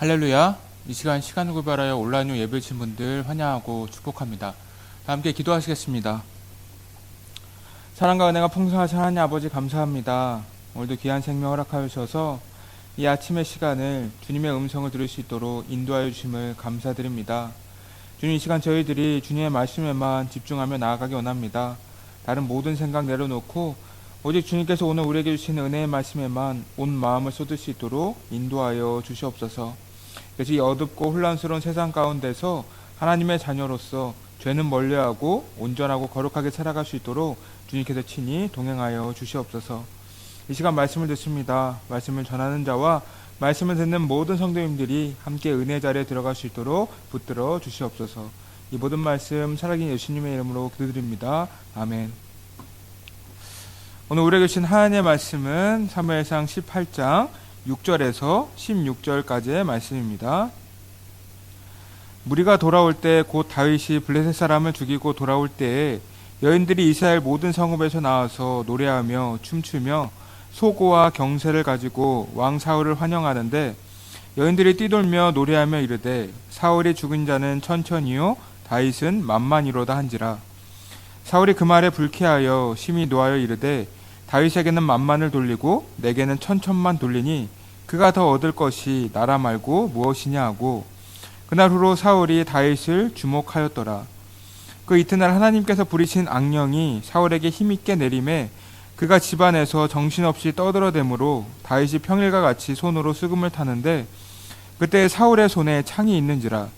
할렐루야. 이 시간을 구별하여 온라인으로 예배하신 분들 환영하고 축복합니다. 다 함께 기도하시겠습니다. 사랑과 은혜가 풍성하신 하나님 아버지 감사합니다. 오늘도 귀한 생명 허락하여 주셔서 이 아침의 시간을 주님의 음성을 들을 수 있도록 인도하여 주심을 감사드립니다. 주님, 이 시간 저희들이 주님의 말씀에만 집중하며 나아가기 원합니다. 다른 모든 생각 내려놓고 오직 주님께서 오늘 우리에게 주신 은혜의 말씀에만 온 마음을 쏟을 수 있도록 인도하여 주시옵소서. 그래서 이 어둡고 혼란스러운 세상 가운데서 하나님의 자녀로서 죄는 멀리하고 온전하고 거룩하게 살아갈 수 있도록 주님께서 친히 동행하여 주시옵소서. 이 시간 말씀을 듣습니다. 말씀을 전하는 자와 말씀을 듣는 모든 성도님들이 함께 은혜 자리에 들어갈 수 있도록 붙들어 주시옵소서. 이 모든 말씀 살아계신 예수님의 이름으로 기도드립니다. 아멘. 오늘 우리에게 주신 하나님의 말씀은 사무엘상 18장 6절에서 16절까지의 말씀입니다. 무리가 돌아올 때 곧 다윗이 블레셋 사람을 죽이고 돌아올 때에 여인들이 이스라엘 모든 성읍에서 나와서 노래하며 춤추며 소고와 경새를 가지고 왕 사울을 환영하는데, 여인들이 뛰돌며 노래하며 이르되 사울이 죽은 자는 천천히요 다윗은 만만이로다 한지라. 사울이 그 말에 불쾌하여 심히 노하여 이르되 다윗에게는 만만을 돌리고 내게는 천천만 돌리니 그가 더 얻을 것이 나라 말고 무엇이냐 하고, 그날 후로 사울이 다윗을 주목하였더라. 그 이튿날 하나님께서 부리신 악령이 사울에게 힘있게 내림에 그가 집안에서 정신없이 떠들어대므로 다윗이 평일과 같이 손으로 수금을 타는데, 그때 사울의 손에 창이 있는지라.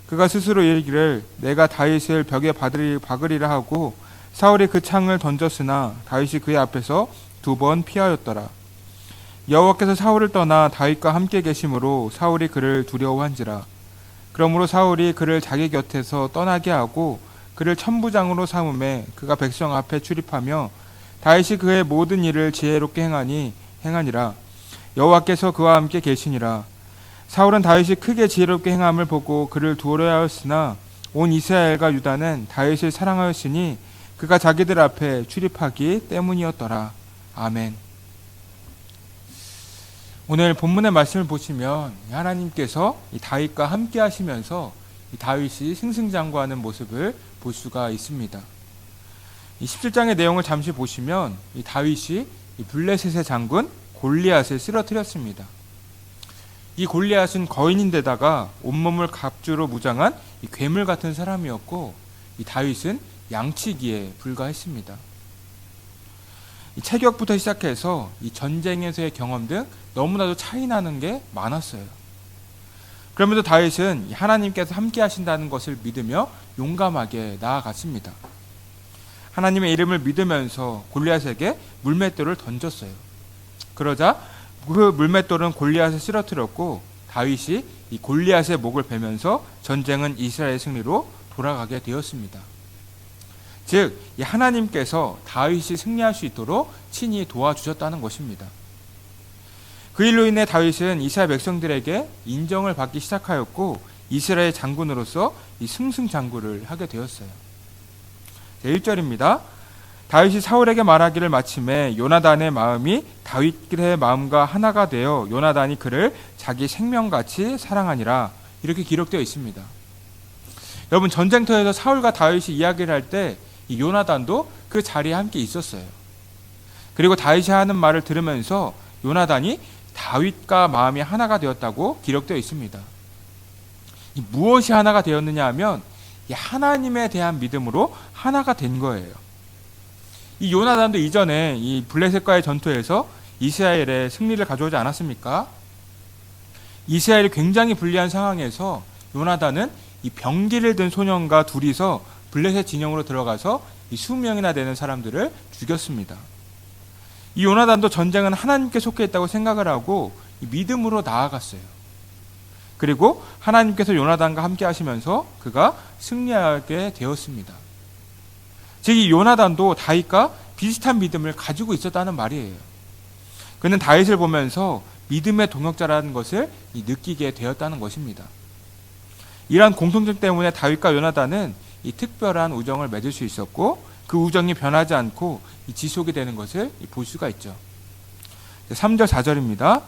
그가 스스로 이르기를 내가 다윗을 벽에 박으리라 하고 사울이 그 창을 던졌으나 다윗이 그의 앞에서 2번 피하였더라. 여호와께서 사울을 떠나 다윗과 함께 계심으로 사울이 그를 두려워한지라. 그러므로 사울이 그를 자기 곁에서 떠나게 하고 그를 천부장으로 삼음에 그가 백성 앞에 출입하며 다윗이 그의 모든 일을 지혜롭게 행하니라. 여호와께서 그와 함께 계시니라. 사울은 다윗이 크게 지혜롭게 행함을 보고 그를 두려워하였으나 온 이스라엘과 유다는 다윗을 사랑하였으니 그가 자기들 앞에 출입하기 때문이었더라. 아멘. 오늘 본문의 말씀을 보시면 하나님께서 이 다윗과 함께 하시면서 이 다윗이 승승장구하는 모습을 볼 수가 있습니다. 이 17장의 내용을 잠시 보시면 이 다윗이 이 블레셋의 장군 골리앗을 쓰러뜨렸습니다. 이 골리앗은 거인인데다가 온몸을 갑주로 무장한 이 괴물 같은 사람이었고, 이 다윗은 양치기에 불과했습니다. 이 체격부터 시작해서 이 전쟁에서의 경험 등 너무나도 차이나는 게 많았어요. 그럼에도 다윗은 하나님께서 함께 하신다는 것을 믿으며 용감하게 나아갔습니다. 하나님의 이름을 믿으면서 골리앗에게 물맷돌을 던졌어요. 그러자 그 물맷돌은 골리앗을 쓰러뜨렸고 다윗이 이 골리앗의 목을 베면서 전쟁은 이스라엘의 승리로 돌아가게 되었습니다. 즉, 이 하나님께서 다윗이 승리할 수 있도록 친히 도와주셨다는 것입니다. 그 일로 인해 다윗은 이스라엘 백성들에게 인정을 받기 시작하였고 이스라엘 장군으로서 이 승승장구를 하게 되었어요. 1절입니다. 다윗이 사울에게 말하기를 마침에 요나단의 마음이 다윗의 마음과 하나가 되어 요나단이 그를 자기 생명같이 사랑하니라. 이렇게 기록되어 있습니다. 여러분, 전쟁터에서 사울과 다윗이 이야기를 할 때 이 요나단도 그 자리에 함께 있었어요. 그리고 다윗이 하는 말을 들으면서 요나단이 다윗과 마음이 하나가 되었다고 기록되어 있습니다. 무엇이 하나가 되었느냐 하면 이 하나님에 대한 믿음으로 하나가 된 거예요. 이 요나단도 이전에 이 블레셋과의 전투에서 이스라엘의 승리를 가져오지 않았습니까? 이스라엘이 굉장히 불리한 상황에서 요나단은 이 병기를 든 소년과 둘이서 블레셋 진영으로 들어가서 이 20명이나 되는 사람들을 죽였습니다. 이 요나단도 전쟁은 하나님께 속해 있다고 생각을 하고 이 믿음으로 나아갔어요. 그리고 하나님께서 요나단과 함께 하시면서 그가 승리하게 되었습니다. 즉, 이 요나단도 다윗과 비슷한 믿음을 가지고 있었다는 말이에요. 그는 다윗을 보면서 믿음의 동역자라는 것을 느끼게 되었다는 것입니다. 이러한 공통점 때문에 다윗과 요나단은 이 특별한 우정을 맺을 수 있었고 그 우정이 변하지 않고 지속이 되는 것을 볼 수가 있죠. 3절 4절입니다.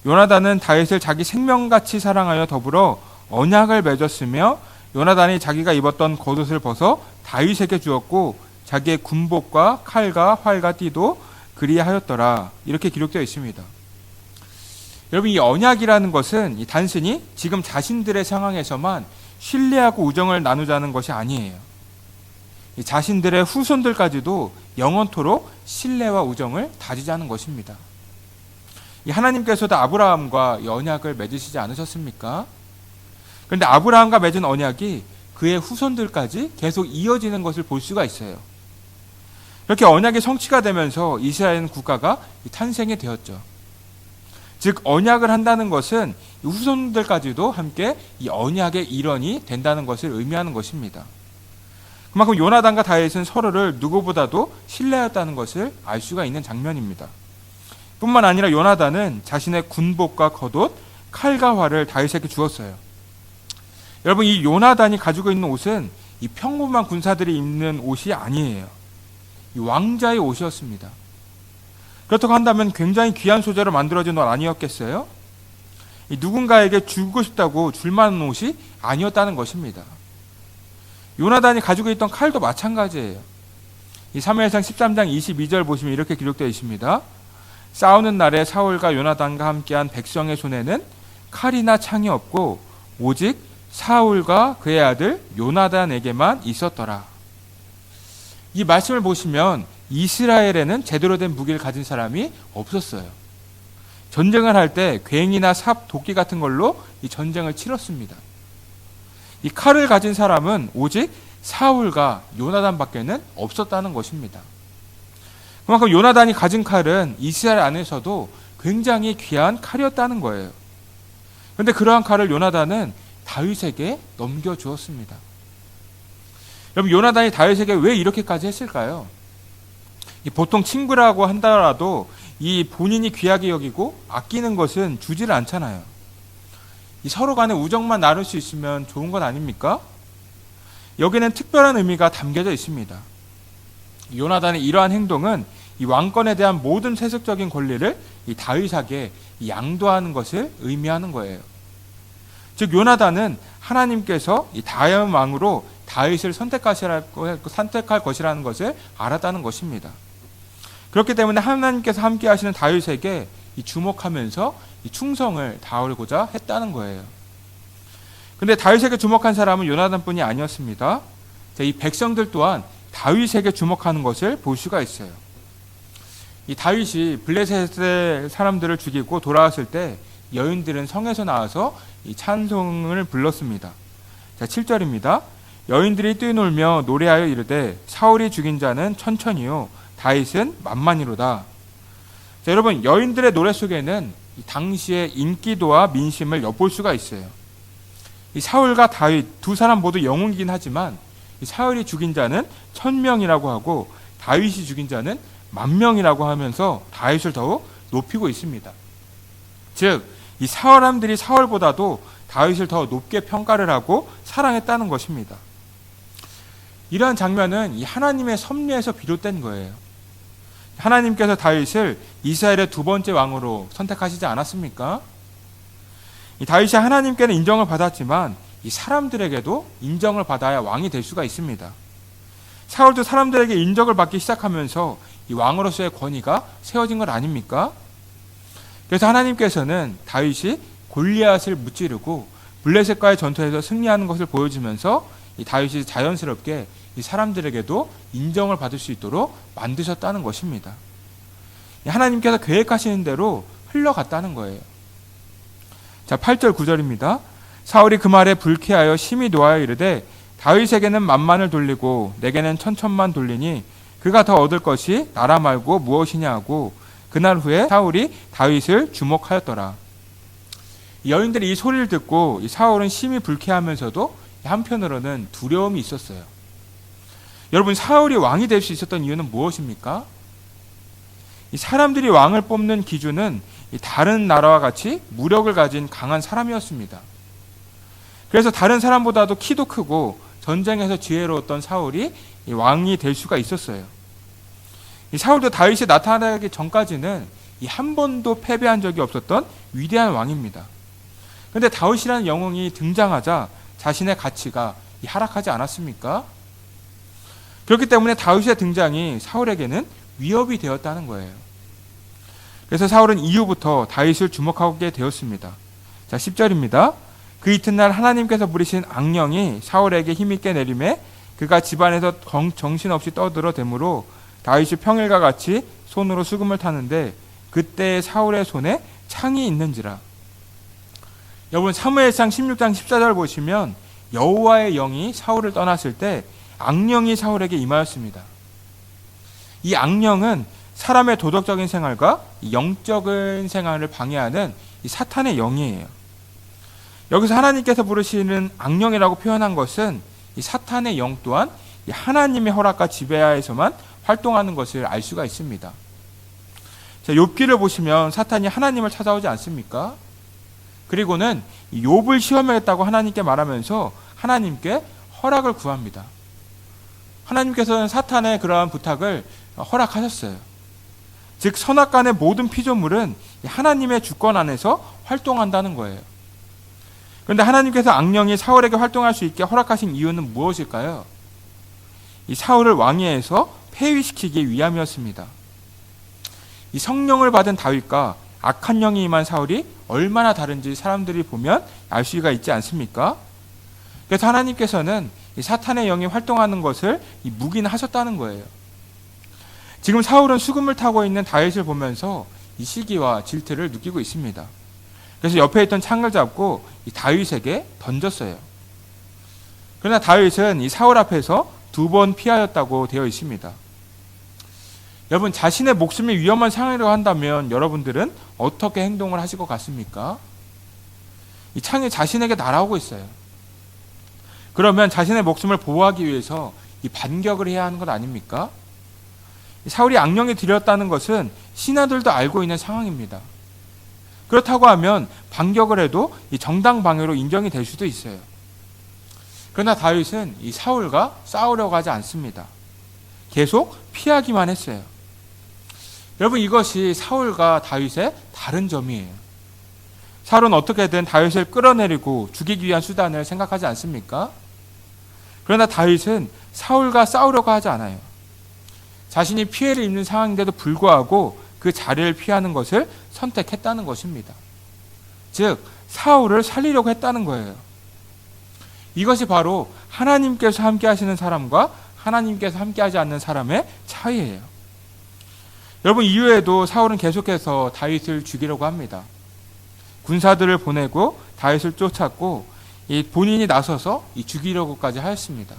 요나단은 다윗을 자기 생명같이 사랑하여 더불어 언약을 맺었으며 요나단이 자기가 입었던 겉옷을 벗어 다윗에게 주었고 자기의 군복과 칼과 활과 띠도 그리하였더라. 이렇게 기록되어 있습니다. 여러분, 이 언약이라는 것은 단순히 지금 자신들의 상황에서만 신뢰하고 우정을 나누자는 것이 아니에요. 자신들의 후손들까지도 영원토록 신뢰와 우정을 다지자는 것입니다. 하나님께서도 아브라함과 이 언약을 맺으시지 않으셨습니까? 그런데 아브라함과 맺은 언약이 그의 후손들까지 계속 이어지는 것을 볼 수가 있어요. 이렇게 언약이 성취가 되면서 이스라엘 국가가 탄생이 되었죠. 즉 언약을 한다는 것은 후손들까지도 함께 이 언약의 일원이 된다는 것을 의미하는 것입니다. 그만큼 요나단과 다윗은 서로를 누구보다도 신뢰하였다는 것을 알 수가 있는 장면입니다. 뿐만 아니라 요나단은 자신의 군복과 겉옷, 칼과 활을 다윗에게 주었어요. 여러분, 이 요나단이 가지고 있는 옷은 이 평범한 군사들이 입는 옷이 아니에요. 이 왕자의 옷이었습니다. 그렇다고 한다면 굉장히 귀한 소재로 만들어진 옷 아니었겠어요? 이 누군가에게 주고 싶다고 줄 만한 옷이 아니었다는 것입니다. 요나단이 가지고 있던 칼도 마찬가지예요. 이 사무엘상 13장 22절 보시면 이렇게 기록되어 있습니다. 싸우는 날에 사울과 요나단과 함께한 백성의 손에는 칼이나 창이 없고 오직 사울과 그의 아들 요나단에게만 있었더라. 이 말씀을 보시면 이스라엘에는 제대로 된 무기를 가진 사람이 없었어요. 전쟁을 할 때 괭이나 삽, 도끼 같은 걸로 이 전쟁을 치렀습니다. 이 칼을 가진 사람은 오직 사울과 요나단밖에는 없었다는 것입니다. 그만큼 요나단이 가진 칼은 이스라엘 안에서도 굉장히 귀한 칼이었다는 거예요. 그런데 그러한 칼을 요나단은 다윗에게 넘겨주었습니다. 여러분, 요나단이 다윗에게 왜 이렇게까지 했을까요? 보통 친구라고 한다라도 이 본인이 귀하게 여기고 아끼는 것은 주지를 않잖아요. 이 서로 간의 우정만 나눌 수 있으면 좋은 것 아닙니까? 여기는 특별한 의미가 담겨져 있습니다. 요나단의 이러한 행동은 이 왕권에 대한 모든 세속적인 권리를 이 다윗에게 양도하는 것을 의미하는 거예요. 즉 요나단은 하나님께서 이 다윗 왕으로 다윗을 선택할 것이라는 것을 알았다는 것입니다. 그렇기 때문에 하나님께서 함께 하시는 다윗에게 주목하면서 충성을 다하고자 했다는 거예요. 그런데 다윗에게 주목한 사람은 요나단뿐이 아니었습니다. 이 백성들 또한 다윗에게 주목하는 것을 볼 수가 있어요. 이 다윗이 블레셋의 사람들을 죽이고 돌아왔을 때 여인들은 성에서 나와서 이 찬송을 불렀습니다. 자, 7절입니다. 여인들이 뛰놀며 노래하여 이르되 사울이 죽인 자는 천천히요 다윗은 만만이로다. 자, 여러분, 여인들의 노래 속에는 이 당시의 인기도와 민심을 엿볼 수가 있어요. 이 사울과 다윗 두 사람 모두 영웅이긴 하지만 이 사울이 죽인 자는 1000명이라고 하고 다윗이 죽인 자는 10,000명이라고 하면서 다윗을 더욱 높이고 있습니다. 즉, 이 사람들이 사울보다도 다윗을 더 높게 평가를 하고 사랑했다는 것입니다. 이러한 장면은 이 하나님의 섭리에서 비롯된 거예요. 하나님께서 다윗을 이스라엘의 두 번째 왕으로 선택하시지 않았습니까? 이 다윗이 하나님께는 인정을 받았지만 이 사람들에게도 인정을 받아야 왕이 될 수가 있습니다. 사울도 사람들에게 인정을 받기 시작하면서 이 왕으로서의 권위가 세워진 것 아닙니까? 그래서 하나님께서는 다윗이 골리앗을 무찌르고 블레셋과의 전투에서 승리하는 것을 보여주면서 이 다윗이 자연스럽게 이 사람들에게도 인정을 받을 수 있도록 만드셨다는 것입니다. 하나님께서 계획하시는 대로 흘러갔다는 거예요. 자, 8절 9절입니다. 사울이 그 말에 불쾌하여 심히 노하여 이르되 다윗에게는 만만을 돌리고 내게는 천천만 돌리니 그가 더 얻을 것이 나라 말고 무엇이냐 하고 그날 후에 사울이 다윗을 주목하였더라. 여인들이 이 소리를 듣고 이 사울은 심히 불쾌하면서도 한편으로는 두려움이 있었어요. 여러분, 사울이 왕이 될 수 있었던 이유는 무엇입니까? 이 사람들이 왕을 뽑는 기준은 이 다른 나라와 같이 무력을 가진 강한 사람이었습니다. 그래서 다른 사람보다도 키도 크고 전쟁에서 지혜로웠던 사울이 이 왕이 될 수가 있었어요. 이 사울도 다윗이 나타나기 전까지는 이 한 번도 패배한 적이 없었던 위대한 왕입니다. 그런데 다윗이라는 영웅이 등장하자 자신의 가치가 하락하지 않았습니까? 그렇기 때문에 다윗의 등장이 사울에게는 위협이 되었다는 거예요. 그래서 사울은 이후부터 다윗을 주목하게 되었습니다. 자, 10절입니다. 그 이튿날 하나님께서 부리신 악령이 사울에게 힘있게 내림에 그가 집안에서 정신없이 떠들어대므로 다윗이 평일과 같이 손으로 수금을 타는데 그때 사울의 손에 창이 있는지라. 여러분, 사무엘상 16장 14절 보시면 여호와의 영이 사울을 떠났을 때 악령이 사울에게 임하였습니다. 이 악령은 사람의 도덕적인 생활과 영적인 생활을 방해하는 이 사탄의 영이에요. 여기서 하나님께서 부르시는 악령이라고 표현한 것은 이 사탄의 영 또한 하나님의 허락과 지배하에서만 활동하는 것을 알 수가 있습니다. 자, 욥기를 보시면 사탄이 하나님을 찾아오지 않습니까? 그리고는 욥을 시험하겠다고 하나님께 말하면서 하나님께 허락을 구합니다. 하나님께서는 사탄의 그러한 부탁을 허락하셨어요. 즉 선악간의 모든 피조물은 하나님의 주권 안에서 활동한다는 거예요. 그런데 하나님께서 악령이 사울에게 활동할 수 있게 허락하신 이유는 무엇일까요? 이 사울을 왕위에서 폐위시키기 위함이었습니다. 이 성령을 받은 다윗과 악한 영이 임한 사울이 얼마나 다른지 사람들이 보면 알 수가 있지 않습니까? 그래서 하나님께서는 이 사탄의 영이 활동하는 것을 묵인하셨다는 거예요. 지금 사울은 수금을 타고 있는 다윗을 보면서 이 시기와 질투를 느끼고 있습니다. 그래서 옆에 있던 창을 잡고 이 다윗에게 던졌어요. 그러나 다윗은 이 사울 앞에서 2번 피하였다고 되어 있습니다. 여러분, 자신의 목숨이 위험한 상황이라고 한다면 여러분들은 어떻게 행동을 하실 것 같습니까? 이 창이 자신에게 날아오고 있어요. 그러면 자신의 목숨을 보호하기 위해서 이 반격을 해야 하는 것 아닙니까? 사울이 악령이 들였다는 것은 신하들도 알고 있는 상황입니다. 그렇다고 하면 반격을 해도 이 정당 방해로 인정이 될 수도 있어요. 그러나 다윗은 이 사울과 싸우려고 하지 않습니다. 계속 피하기만 했어요. 여러분, 이것이 사울과 다윗의 다른 점이에요. 사울은 어떻게든 다윗을 끌어내리고 죽이기 위한 수단을 생각하지 않습니까? 그러나 다윗은 사울과 싸우려고 하지 않아요. 자신이 피해를 입는 상황인데도 불구하고 그 자리를 피하는 것을 선택했다는 것입니다. 즉, 사울을 살리려고 했다는 거예요. 이것이 바로 하나님께서 함께 하시는 사람과 하나님께서 함께하지 않는 사람의 차이예요. 여러분, 이후에도 사울은 계속해서 다윗을 죽이려고 합니다. 군사들을 보내고 다윗을 쫓았고 본인이 나서서 죽이려고까지 하였습니다.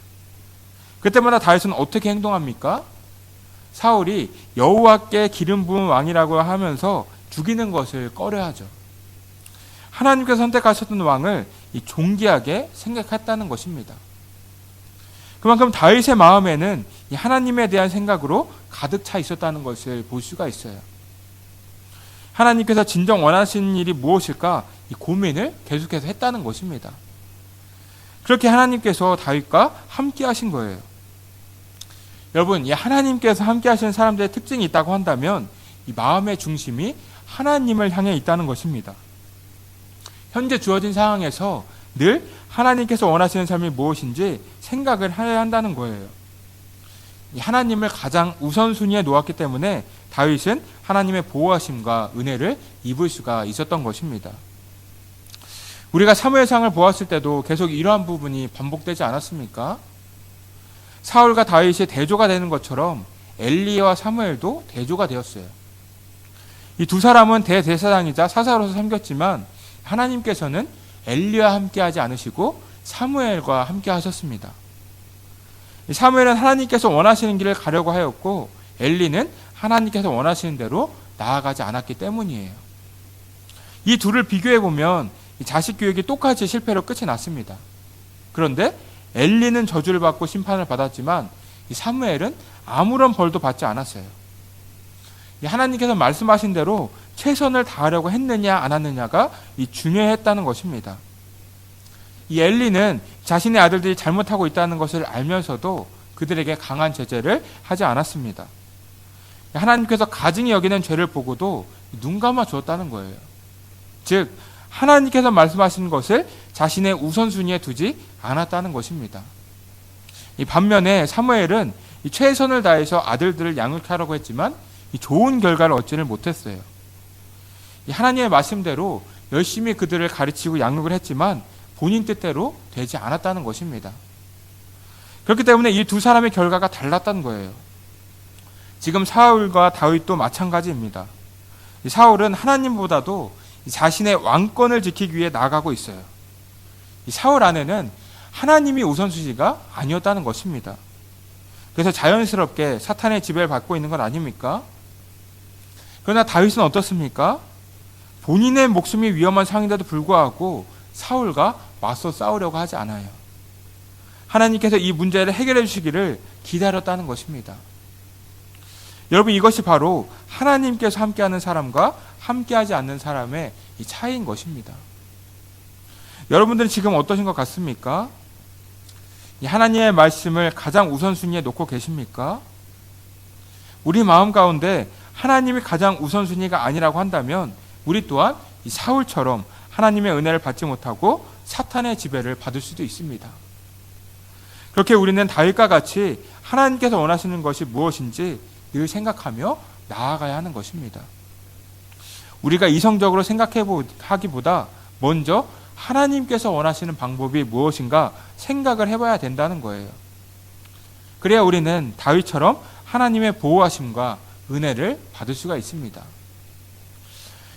그때마다 다윗은 어떻게 행동합니까? 사울이 여호와께 기름 부은 왕이라고 하면서 죽이는 것을 꺼려하죠. 하나님께서 선택하셨던 왕을 존귀하게 생각했다는 것입니다. 그만큼 다윗의 마음에는 하나님에 대한 생각으로 가득 차 있었다는 것을 볼 수가 있어요. 하나님께서 진정 원하시는 일이 무엇일까 이 고민을 계속해서 했다는 것입니다. 그렇게 하나님께서 다윗과 함께 하신 거예요. 여러분, 이 하나님께서 함께 하시는 사람들의 특징이 있다고 한다면 이 마음의 중심이 하나님을 향해 있다는 것입니다. 현재 주어진 상황에서 늘 하나님께서 원하시는 삶이 무엇인지 생각을 해야 한다는 거예요. 이 하나님을 가장 우선순위에 놓았기 때문에 다윗은 하나님의 보호하심과 은혜를 입을 수가 있었던 것입니다. 우리가 사무엘상을 보았을 때도 계속 이러한 부분이 반복되지 않았습니까? 사울과 다윗이 대조가 되는 것처럼 엘리야와 사무엘도 대조가 되었어요. 이 두 사람은 대제사장이자 사사로서 섬겼지만 하나님께서는 엘리야와 함께하지 않으시고 사무엘과 함께하셨습니다. 사무엘은 하나님께서 원하시는 길을 가려고 하였고 엘리는 하나님께서 원하시는 대로 나아가지 않았기 때문이에요. 이 둘을 비교해 보면 자식 교육이 똑같이 실패로 끝이 났습니다. 그런데 엘리는 저주를 받고 심판을 받았지만 사무엘은 아무런 벌도 받지 않았어요. 하나님께서 말씀하신 대로 최선을 다하려고 했느냐 안 했느냐가 중요했다는 것입니다. 이 엘리는 자신의 아들들이 잘못하고 있다는 것을 알면서도 그들에게 강한 제재를 하지 않았습니다. 하나님께서 가증히 여기는 죄를 보고도 눈 감아 주었다는 거예요. 즉 하나님께서 말씀하시는 것을 자신의 우선순위에 두지 않았다는 것입니다. 이 반면에 사무엘은 이 최선을 다해서 아들들을 양육하려고 했지만 이 좋은 결과를 얻지를 못했어요. 이 하나님의 말씀대로 열심히 그들을 가르치고 양육을 했지만 본인 뜻대로 되지 않았다는 것입니다. 그렇기 때문에 이 두 사람의 결과가 달랐다는 거예요. 지금 사울과 다윗도 마찬가지입니다. 이 사울은 하나님보다도 자신의 왕권을 지키기 위해 나아가고 있어요. 이 사울 안에는 하나님이 우선순위가 아니었다는 것입니다. 그래서 자연스럽게 사탄의 지배를 받고 있는 건 아닙니까? 그러나 다윗은 어떻습니까? 본인의 목숨이 위험한 상황인데도 불구하고 사울과 맞서 싸우려고 하지 않아요. 하나님께서 이 문제를 해결해 주시기를 기다렸다는 것입니다. 여러분, 이것이 바로 하나님께서 함께하는 사람과 함께하지 않는 사람의 이 차이인 것입니다. 여러분들은 지금 어떠신 것 같습니까? 하나님의 말씀을 가장 우선순위에 놓고 계십니까? 우리 마음 가운데 하나님이 가장 우선순위가 아니라고 한다면 우리 또한 이 사울처럼 하나님의 은혜를 받지 못하고 사탄의 지배를 받을 수도 있습니다. 그렇게 우리는 다윗과 같이 하나님께서 원하시는 것이 무엇인지 늘 생각하며 나아가야 하는 것입니다. 우리가 이성적으로 생각하기보다 먼저 하나님께서 원하시는 방법이 무엇인가 생각을 해봐야 된다는 거예요. 그래야 우리는 다윗처럼 하나님의 보호하심과 은혜를 받을 수가 있습니다.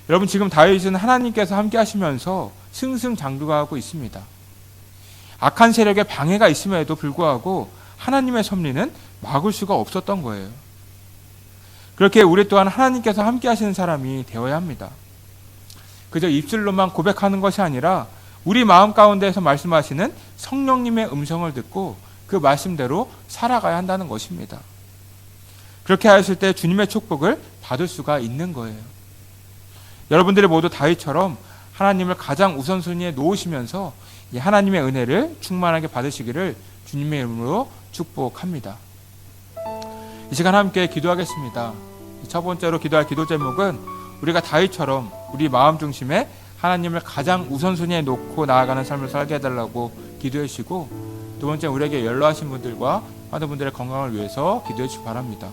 여러분, 지금 다윗은 하나님께서 함께 하시면서 승승장구하고 있습니다. 악한 세력의 방해가 있음에도 불구하고 하나님의 섭리는 막을 수가 없었던 거예요. 그렇게 우리 또한 하나님께서 함께 하시는 사람이 되어야 합니다. 그저 입술로만 고백하는 것이 아니라 우리 마음 가운데에서 말씀하시는 성령님의 음성을 듣고 그 말씀대로 살아가야 한다는 것입니다. 그렇게 하였을 때 주님의 축복을 받을 수가 있는 거예요. 여러분들이 모두 다윗처럼 하나님을 가장 우선순위에 놓으시면서 이 하나님의 은혜를 충만하게 받으시기를 주님의 이름으로 축복합니다. 이 시간 함께 기도하겠습니다. 첫 번째로 기도할 기도 제목은 우리가 다윗처럼 우리 마음 중심에 하나님을 가장 우선순위에 놓고 나아가는 삶을 살게 해달라고 기도해 주시고, 두 번째 우리에게 연로하신 분들과 많은 분들의 건강을 위해서 기도해 주시기 바랍니다.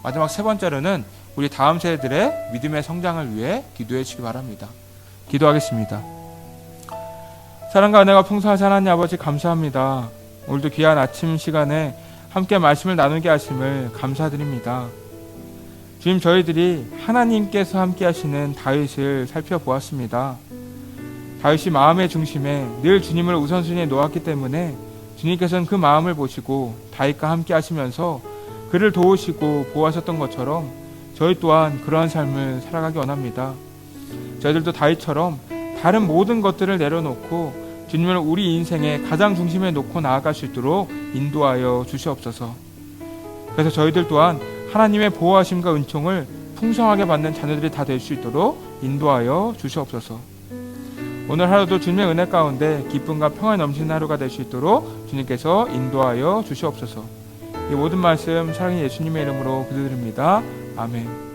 마지막 세 번째로는 우리 다음 세대들의 믿음의 성장을 위해 기도해 주시기 바랍니다. 기도하겠습니다. 사랑과 은혜가 풍성하신 하나님 아버지, 감사합니다. 오늘도 귀한 아침 시간에 함께 말씀을 나누게 하심을 감사드립니다. 주님, 저희들이 하나님께서 함께 하시는 다윗을 살펴보았습니다. 다윗이 마음의 중심에 늘 주님을 우선순위에 놓았기 때문에 주님께서는 그 마음을 보시고 다윗과 함께 하시면서 그를 도우시고 보호하셨던 것처럼 저희 또한 그러한 삶을 살아가기 원합니다. 저희들도 다윗처럼 다른 모든 것들을 내려놓고 주님을 우리 인생의 가장 중심에 놓고 나아갈 수 있도록 인도하여 주시옵소서. 그래서 저희들 또한 하나님의 보호하심과 은총을 풍성하게 받는 자녀들이 다 될 수 있도록 인도하여 주시옵소서. 오늘 하루도 주님의 은혜 가운데 기쁨과 평안이 넘치는 하루가 될 수 있도록 주님께서 인도하여 주시옵소서. 이 모든 말씀 사랑의 예수님의 이름으로 기도드립니다. 아멘.